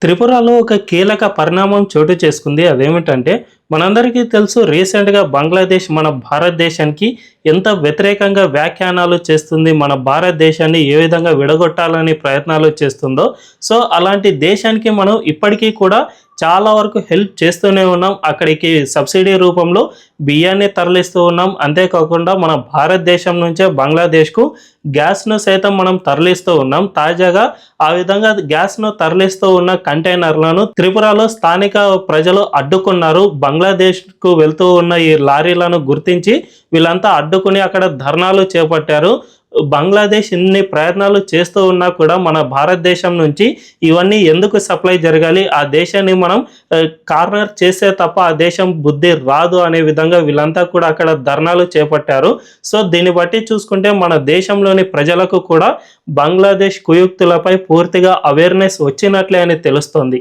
త్రిపురలో ఒక కీలక పరిణామం చోటు చేసుకుంది. అదేమిటంటే, మనందరికీ తెలుసు రీసెంట్‌గా బంగ్లాదేశ్ మన భారతదేశానికి ఎంత వ్యతిరేకంగా వ్యాఖ్యానాలు చేస్తుంది. మన భారతదేశాన్ని ఏ విధంగా విడగొట్టాలని ప్రయత్నాలు చేస్తుందో. సో, అలాంటి దేశానికి మనం ఇప్పటికీ కూడా చాలా వరకు హెల్ప్ చేస్తూనే ఉన్నాం. అక్కడికి సబ్సిడీ రూపంలో బియ్యాన్ని తరలిస్తూ ఉన్నాం. అంతేకాకుండా మన భారతదేశం నుంచే బంగ్లాదేశ్‌కు గ్యాస్‌ను సైతం మనం తరలిస్తూ ఉన్నాం. తాజాగా ఆ విధంగా గ్యాస్‌ను తరలిస్తూ ఉన్న కంటైనర్లను త్రిపురలో స్థానిక ప్రజలు అడ్డుకున్నారు. బంగ్లాదేశ్‌కు వెళ్తూ ఉన్న ఈ లారీలను గుర్తించి వీళ్ళంతా అడ్డుకుని అక్కడ ధర్నాలు చేపట్టారు. బంగ్లాదేశ్ ఇన్ని ప్రయత్నాలు చేస్తూ ఉన్నా కూడా మన భారతదేశం నుంచి ఇవన్నీ ఎందుకు సప్లై జరగాలి? ఆ దేశాన్ని మనం కార్నర్ చేస్తే తప్ప ఆ దేశం బుద్ధి రాదు అనే విధంగా వీళ్ళంతా కూడా అక్కడ ధర్నాలు చేపట్టారు. సో, దీన్ని బట్టి చూసుకుంటే మన దేశంలోని ప్రజలకు కూడా బంగ్లాదేశ్ కుయుక్తులపై పూర్తిగా అవేర్‌నెస్ వచ్చినట్లే అని తెలుస్తోంది.